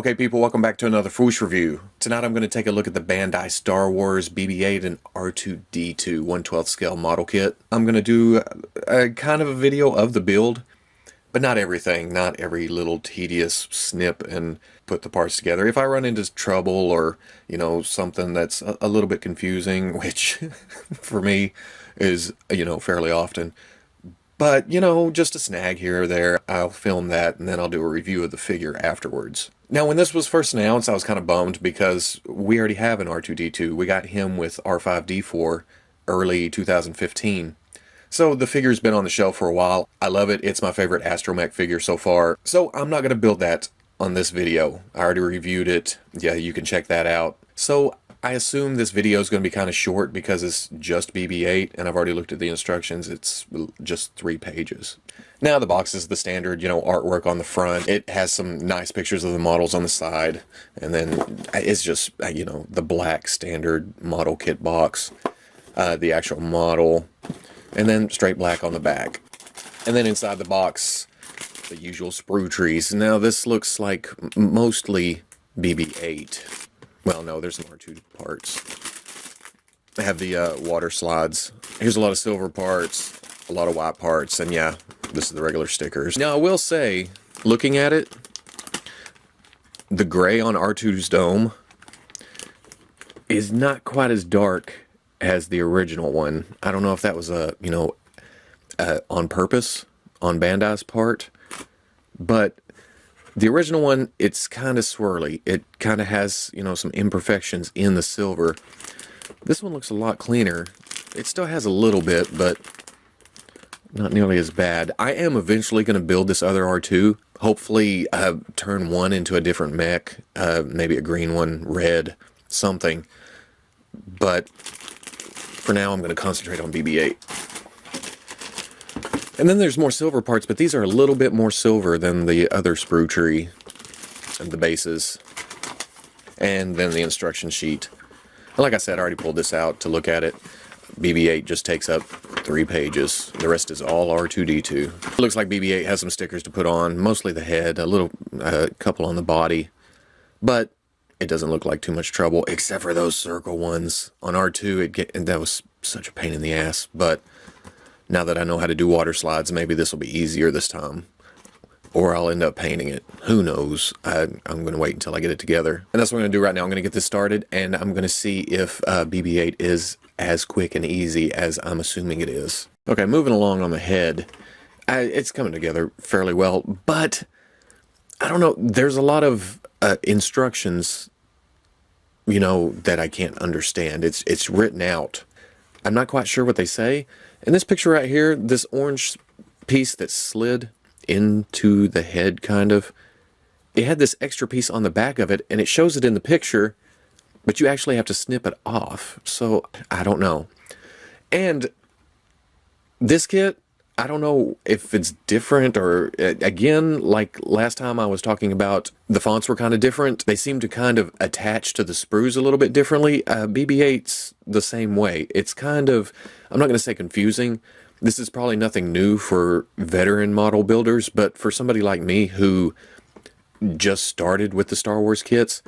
Okay people, welcome back to another Fwoosh review. Tonight I'm going to take a look at the Bandai Star Wars BB-8 and R2-D2 1/12 scale model kit. I'm going to do a kind of a video of the build, but not everything, not every little tedious snip and put the parts together. If I run into trouble or, you know, something that's a little bit confusing, which for me is, you know, fairly often, but, you know, just a snag here or there, I'll film that and then I'll do a review of the figure afterwards. Now, when this was first announced, I was kind of bummed because we already have an R2-D2. We got him with R5-D4 early 2015. So the figure's been on the shelf for a while. I love it. It's my favorite astromech figure so far. So I'm not going to build that on this video. I already reviewed it. Yeah, you can check that out. So I assume this video is going to be kind of short because it's just BB-8 and I've already looked at the instructions. It's just 3 pages. Now the box is the standard, you know, artwork on the front. It has some nice pictures of the models on the side, and then it's just, you know, the black standard model kit box, the actual model, and then straight black on the back. And then inside the box, the usual sprue trees. Now this looks like mostly BB-8. Well, no, there's some R2 parts. I have the water slides. Here's a lot of silver parts, a lot of white parts, and yeah, this is the regular stickers. Now, I will say, looking at it, the gray on R2's dome is not quite as dark as the original one. I don't know if that was you know, on purpose on Bandai's part, but the original one, it's kind of swirly. It kind of has, you know, some imperfections in the silver. This one looks a lot cleaner. It still has a little bit, but not nearly as bad. I am eventually going to build this other R2. Hopefully turn one into a different mech. Maybe a green one, red, something. But for now, I'm going to concentrate on BB-8. And then there's more silver parts, but these are a little bit more silver than the other sprue tree and the bases. And then the instruction sheet. And like I said, I already pulled this out to look at it. BB-8 just takes up 3 pages. The rest is all R2-D2. It looks like BB-8 has some stickers to put on, mostly the head, a couple on the body. But it doesn't look like too much trouble, except for those circle ones. On R2, and that was such a pain in the ass, but now that I know how to do water slides, maybe this will be easier this time. Or I'll end up painting it. Who knows? I'm going to wait until I get it together. And that's what I'm going to do right now. I'm going to get this started, and I'm going to see if BB-8 is as quick and easy as I'm assuming it is. Okay, moving along on the head. It's coming together fairly well, but I don't know. There's a lot of instructions, you know, that I can't understand. It's written out. I'm not quite sure what they say. In this picture right here, this orange piece that slid into the head, kind of, it had this extra piece on the back of it, and it shows it in the picture, but you actually have to snip it off. So I don't know. And this kit, I don't know if it's different or, again, like last time I was talking about, the fonts were kind of different. They seem to kind of attach to the sprues a little bit differently. BB-8's the same way. It's kind of, I'm not going to say confusing. This is probably nothing new for veteran model builders, but for somebody like me who just started with the Star Wars kits,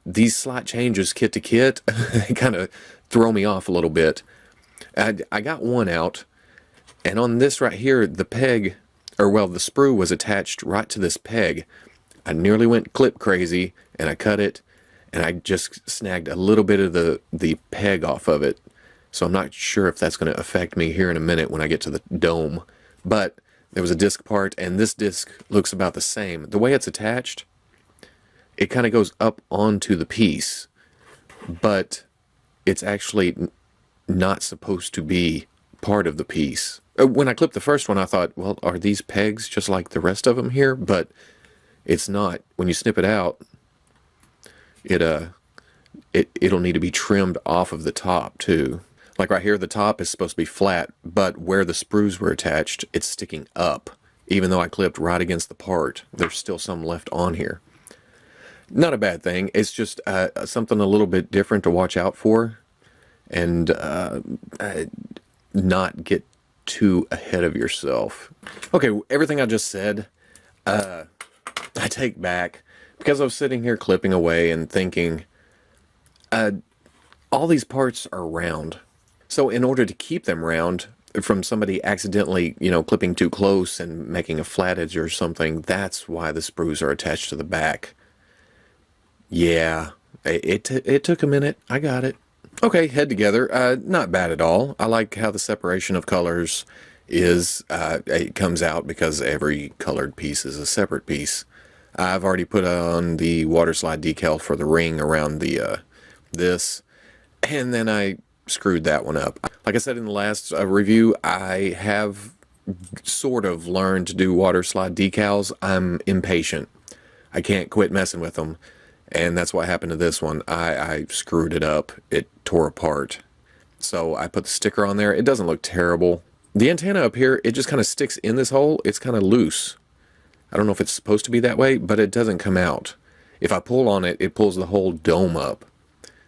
these slight changes kit to kit kind of throw me off a little bit. I got one out, and on this right here, the peg, or well, the sprue was attached right to this peg. I nearly went clip crazy, and I cut it, and I just snagged a little bit of the peg off of it. So I'm not sure if that's going to affect me here in a minute when I get to the dome. But there was a disc part, and this disc looks about the same. The way it's attached, it kind of goes up onto the piece, but it's actually not supposed to be part of the piece. When I clipped the first one, I thought, well, are these pegs just like the rest of them here? But it's not. When you snip it out, it'll need to be trimmed off of the top too. Like right here, the top is supposed to be flat, but where the sprues were attached, it's sticking up. Even though I clipped right against the part, there's still some left on here. Not a bad thing. It's just something a little bit different to watch out for, and not get too ahead of yourself. Okay, everything I just said, I take back. because I was sitting here clipping away and thinking, all these parts are round. So in order to keep them round from somebody accidentally, clipping too close and making a flat edge or something, that's why the sprues are attached to the back. Yeah, it took a minute. I got it. Okay, head together. Not bad at all. I like how the separation of colors is, it comes out because every colored piece is a separate piece. I've already put on the water slide decal for the ring around the this, and then I screwed that one up. Like I said in the last review, I have sort of learned to do water slide decals. I'm impatient. I can't quit messing with them. And that's what happened to this one. I screwed it up. It tore apart. So I put the sticker on there. It doesn't look terrible. The antenna up here, it just kind of sticks in this hole. It's kind of loose. I don't know if it's supposed to be that way, but it doesn't come out. If I pull on it, it pulls the whole dome up.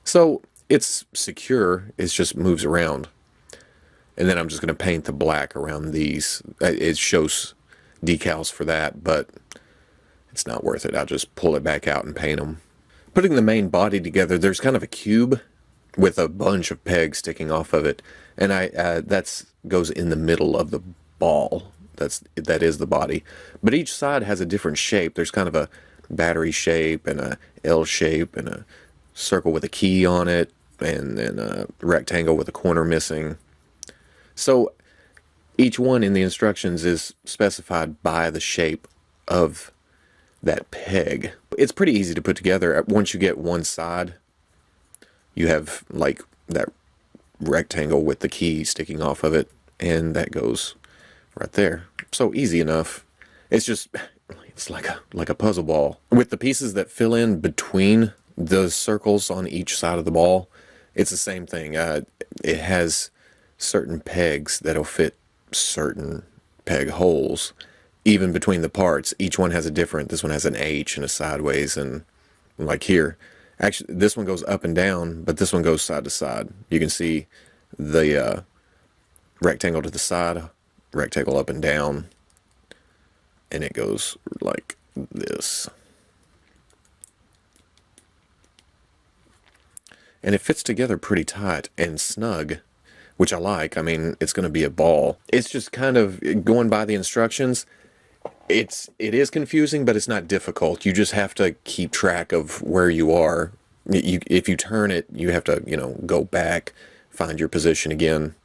So it's secure. It just moves around. And then I'm just going to paint the black around these. It shows decals for that, but it's not worth it. I'll just pull it back out and paint them. Putting the main body together, there's kind of a cube with a bunch of pegs sticking off of it, and that's goes in the middle of the ball. That is the body, but each side has a different shape. There's kind of a battery shape and a L shape and a circle with a key on it, and then a rectangle with a corner missing. So each one in the instructions is specified by the shape of that peg. It's pretty easy to put together. Once you get one side, you have like that rectangle with the key sticking off of it, and that goes right there. So easy enough. It's like a puzzle ball with the pieces that fill in between the circles on each side of the ball. It's the same thing. It has certain pegs that'll fit certain peg holes. Even between the parts, each one has a different. This one has an H and a sideways, and like here, actually this one goes up and down, but this one goes side to side. You can see the rectangle to the side, rectangle up and down, and it goes like this. And it fits together pretty tight and snug, which I like. I mean, it's going to be a ball. It's just kind of going by the instructions. It is confusing, but it's not difficult. You just have to keep track of where you are. If you turn it, you have to, go back, find your position again,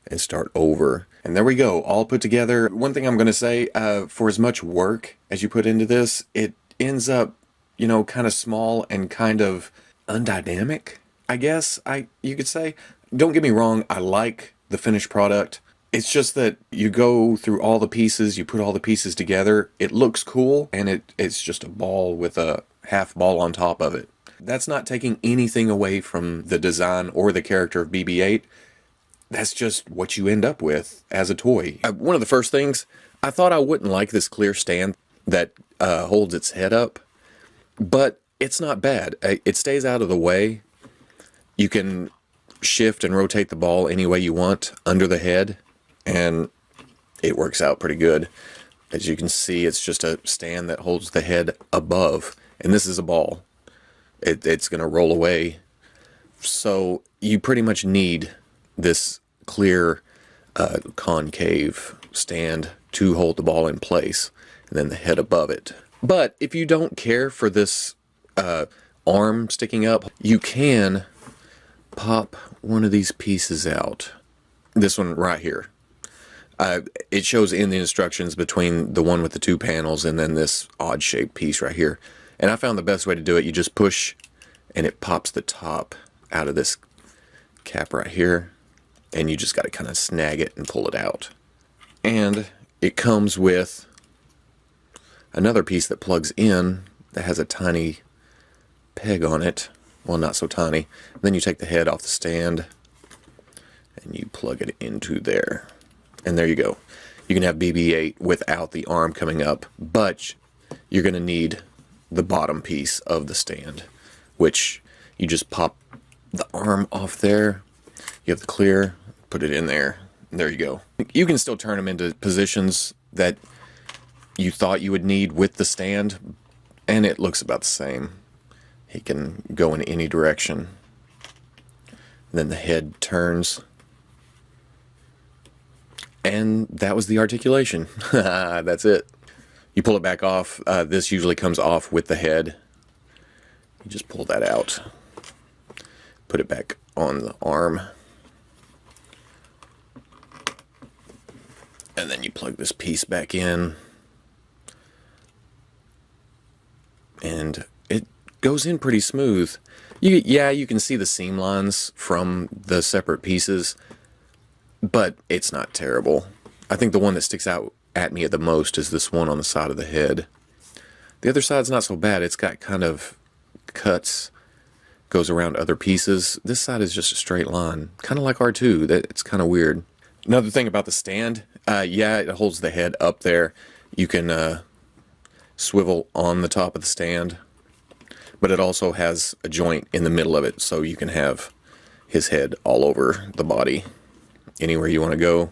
and start over. And there we go, all put together. One thing I'm going to say, for as much work as you put into this, it ends up, kind of small and kind of undynamic, I guess you could say. Don't get me wrong, I like the finished product. It's just that you go through all the pieces, you put all the pieces together, it looks cool, and it's just a ball with a half ball on top of it. That's not taking anything away from the design or the character of BB-8. That's just what you end up with as a toy. One of the first things, I thought I wouldn't like this clear stand that holds its head up, but it's not bad. It stays out of the way. You can shift and rotate the ball any way you want under the head, and it works out pretty good. As you can see, it's just a stand that holds the head above, and this is a ball. It's going to roll away. So you pretty much need this clear concave stand to hold the ball in place, and then the head above it. But if you don't care for this arm sticking up, you can pop one of these pieces out. This one right here. It shows in the instructions between the one with the two panels and then this odd shaped piece right here. And I found the best way to do it, you just push and it pops the top out of this cap right here. And you just got to kind of snag it and pull it out. And it comes with another piece that plugs in that has a tiny peg on it. Well, not so tiny. Then you take the head off the stand and you plug it into there. And there you go. You can have BB-8 without the arm coming up, but you're going to need the bottom piece of the stand, which you just pop the arm off there. You have the clear, put it in there, and there you go. You can still turn them into positions that you thought you would need with the stand, And it looks about the same. He can go in any direction. Then the head turns. And that was the articulation. That's it. You pull it back off. This usually comes off with the head. You just pull that out. Put it back on the arm. And then you plug this piece back in. And it goes in pretty smooth. You can see the seam lines from the separate pieces, but it's not terrible. I think the one that sticks out at me the most is this one on the side of the head. The other side's not so bad. It's got kind of cuts, goes around other pieces. This side is just a straight line, kind of like R2. It's kind of weird. Another thing about the stand, it holds the head up there. You can swivel on the top of the stand, but it also has a joint in the middle of it, so you can have his head all over the body, anywhere you want to go.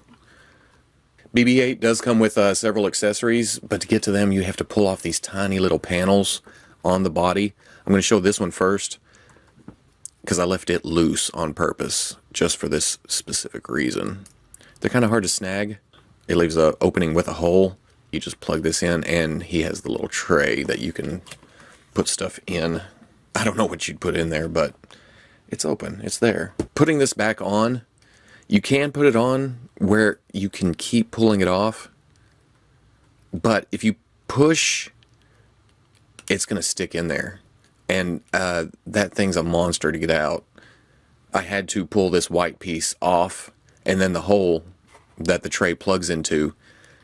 BB-8 does come with several accessories, but to get to them you have to pull off these tiny little panels on the body. I'm going to show this one first, because I left it loose on purpose, just for this specific reason. They're kind of hard to snag. It leaves an opening with a hole. You just plug this in, and he has the little tray that you can put stuff in. I don't know what you'd put in there, but it's open. It's there. Putting this back on, you can put it on where you can keep pulling it off, but if you push, it's going to stick in there, and that thing's a monster to get out. I had to pull this white piece off, and then the hole that the tray plugs into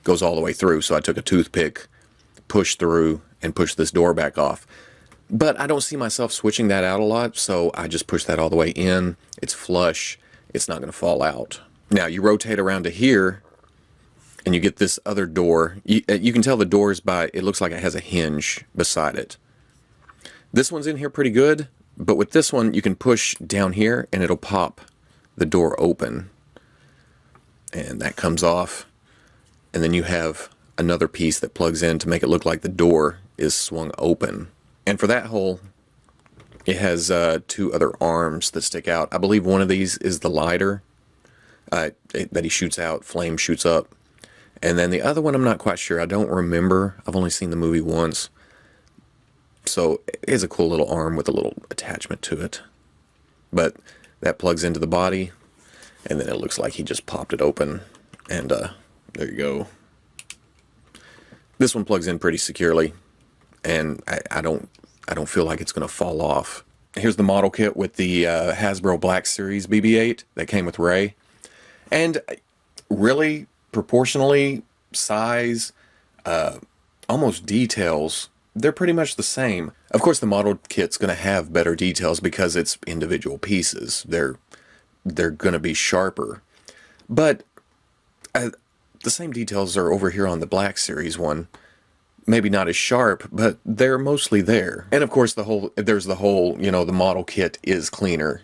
goes all the way through, so I took a toothpick, pushed through, and pushed this door back off. But I don't see myself switching that out a lot, so I just push that all the way in. It's flush. It's not going to fall out. Now, you rotate around to here, and you get this other door. You can tell the doors by, it looks like it has a hinge beside it. This one's in here pretty good, but with this one, you can push down here, and it'll pop the door open. And that comes off. And then you have another piece that plugs in to make it look like the door is swung open. And for that hole, it has two other arms that stick out. I believe one of these is the lighter that he shoots out, flame shoots up. And then the other one, I'm not quite sure. I don't remember. I've only seen the movie once. So it's a cool little arm with a little attachment to it. But that plugs into the body, and then it looks like he just popped it open. And there you go. This one plugs in pretty securely, and I don't feel like it's going to fall off. Here's the model kit with the Hasbro Black Series BB-8 that came with Ray. And really, proportionally, size, almost details, they're pretty much the same. Of course, the model kit's going to have better details because it's individual pieces. They're going to be sharper. But the same details are over here on the Black Series one. Maybe not as sharp, but they're mostly there. And of course, there's the whole, the model kit is cleaner.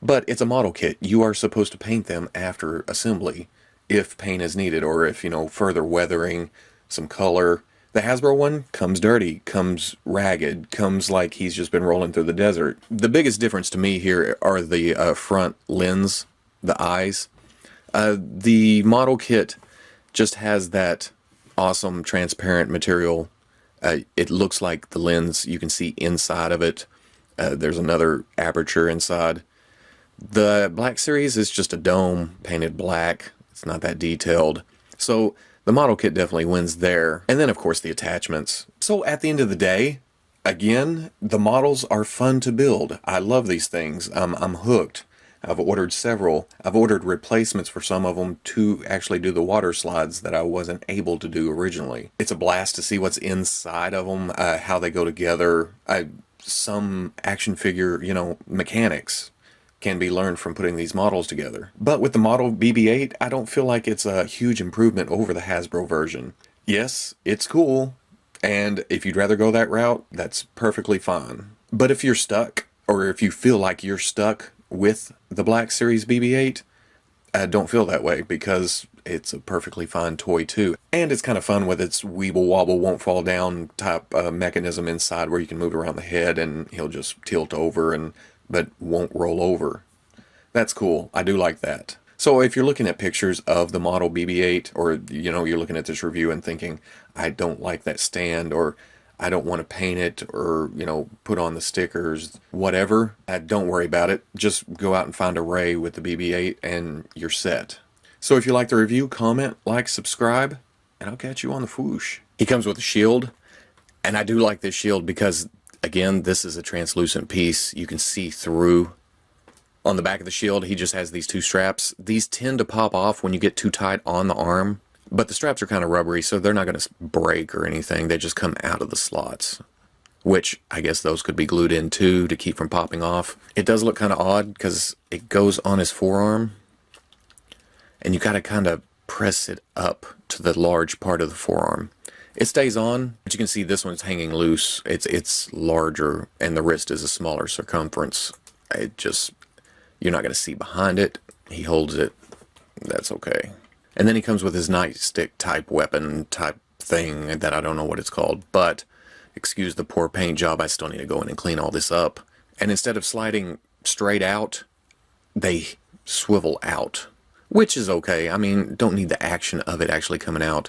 But it's a model kit. You are supposed to paint them after assembly, if paint is needed, or if, further weathering, some color. The Hasbro one comes dirty, comes ragged, comes like he's just been rolling through the desert. The biggest difference to me here are the front lens, the eyes. The model kit just has that awesome transparent material. It looks like the lens. You can see inside of it. There's another aperture inside. The Black Series is just a dome painted black. It's not that detailed. So the model kit definitely wins there. And then, of course, the attachments. So at the end of the day, again, the models are fun to build. I love these things. I'm hooked. I've ordered several. I've ordered replacements for some of them to actually do the water slides that I wasn't able to do originally. It's a blast to see what's inside of them, how they go together. Some action figure, mechanics can be learned from putting these models together. But with the model BB-8, I don't feel like it's a huge improvement over the Hasbro version. Yes, it's cool, and if you'd rather go that route, that's perfectly fine. But if you're stuck, or if you feel like you're stuck with the Black Series BB-8, don't feel that way, because it's a perfectly fine toy too. And it's kind of fun with its weeble wobble, won't fall down type mechanism inside where you can move it around the head and he'll just tilt over but won't roll over. That's cool. I do like that. So if you're looking at pictures of the model BB-8, or you're looking at this review and thinking, I don't like that stand, or I don't want to paint it, or put on the stickers, whatever, don't worry about it. Just go out and find a Ray with the BB-8 and you're set. So if you like the review, comment, like, subscribe, and I'll catch you on the Fwoosh. He comes with a shield, and I do like this shield because, again, this is a translucent piece. You can see through. On the back of the shield, he just has these two straps. These tend to pop off when you get too tight on the arm, but the straps are kind of rubbery, so they're not going to break or anything. They just come out of the slots, which I guess those could be glued in too to keep from popping off. It does look kind of odd because it goes on his forearm, and you got to kind of press it up to the large part of the forearm. It stays on, but you can see this one's hanging loose. It's larger, and the wrist is a smaller circumference. You're not going to see behind it. He holds it. That's okay. And then he comes with his nightstick type weapon type thing that I don't know what it's called. But, excuse the poor paint job, I still need to go in and clean all this up. And instead of sliding straight out, they swivel out. Which is okay. I mean, don't need the action of it actually coming out.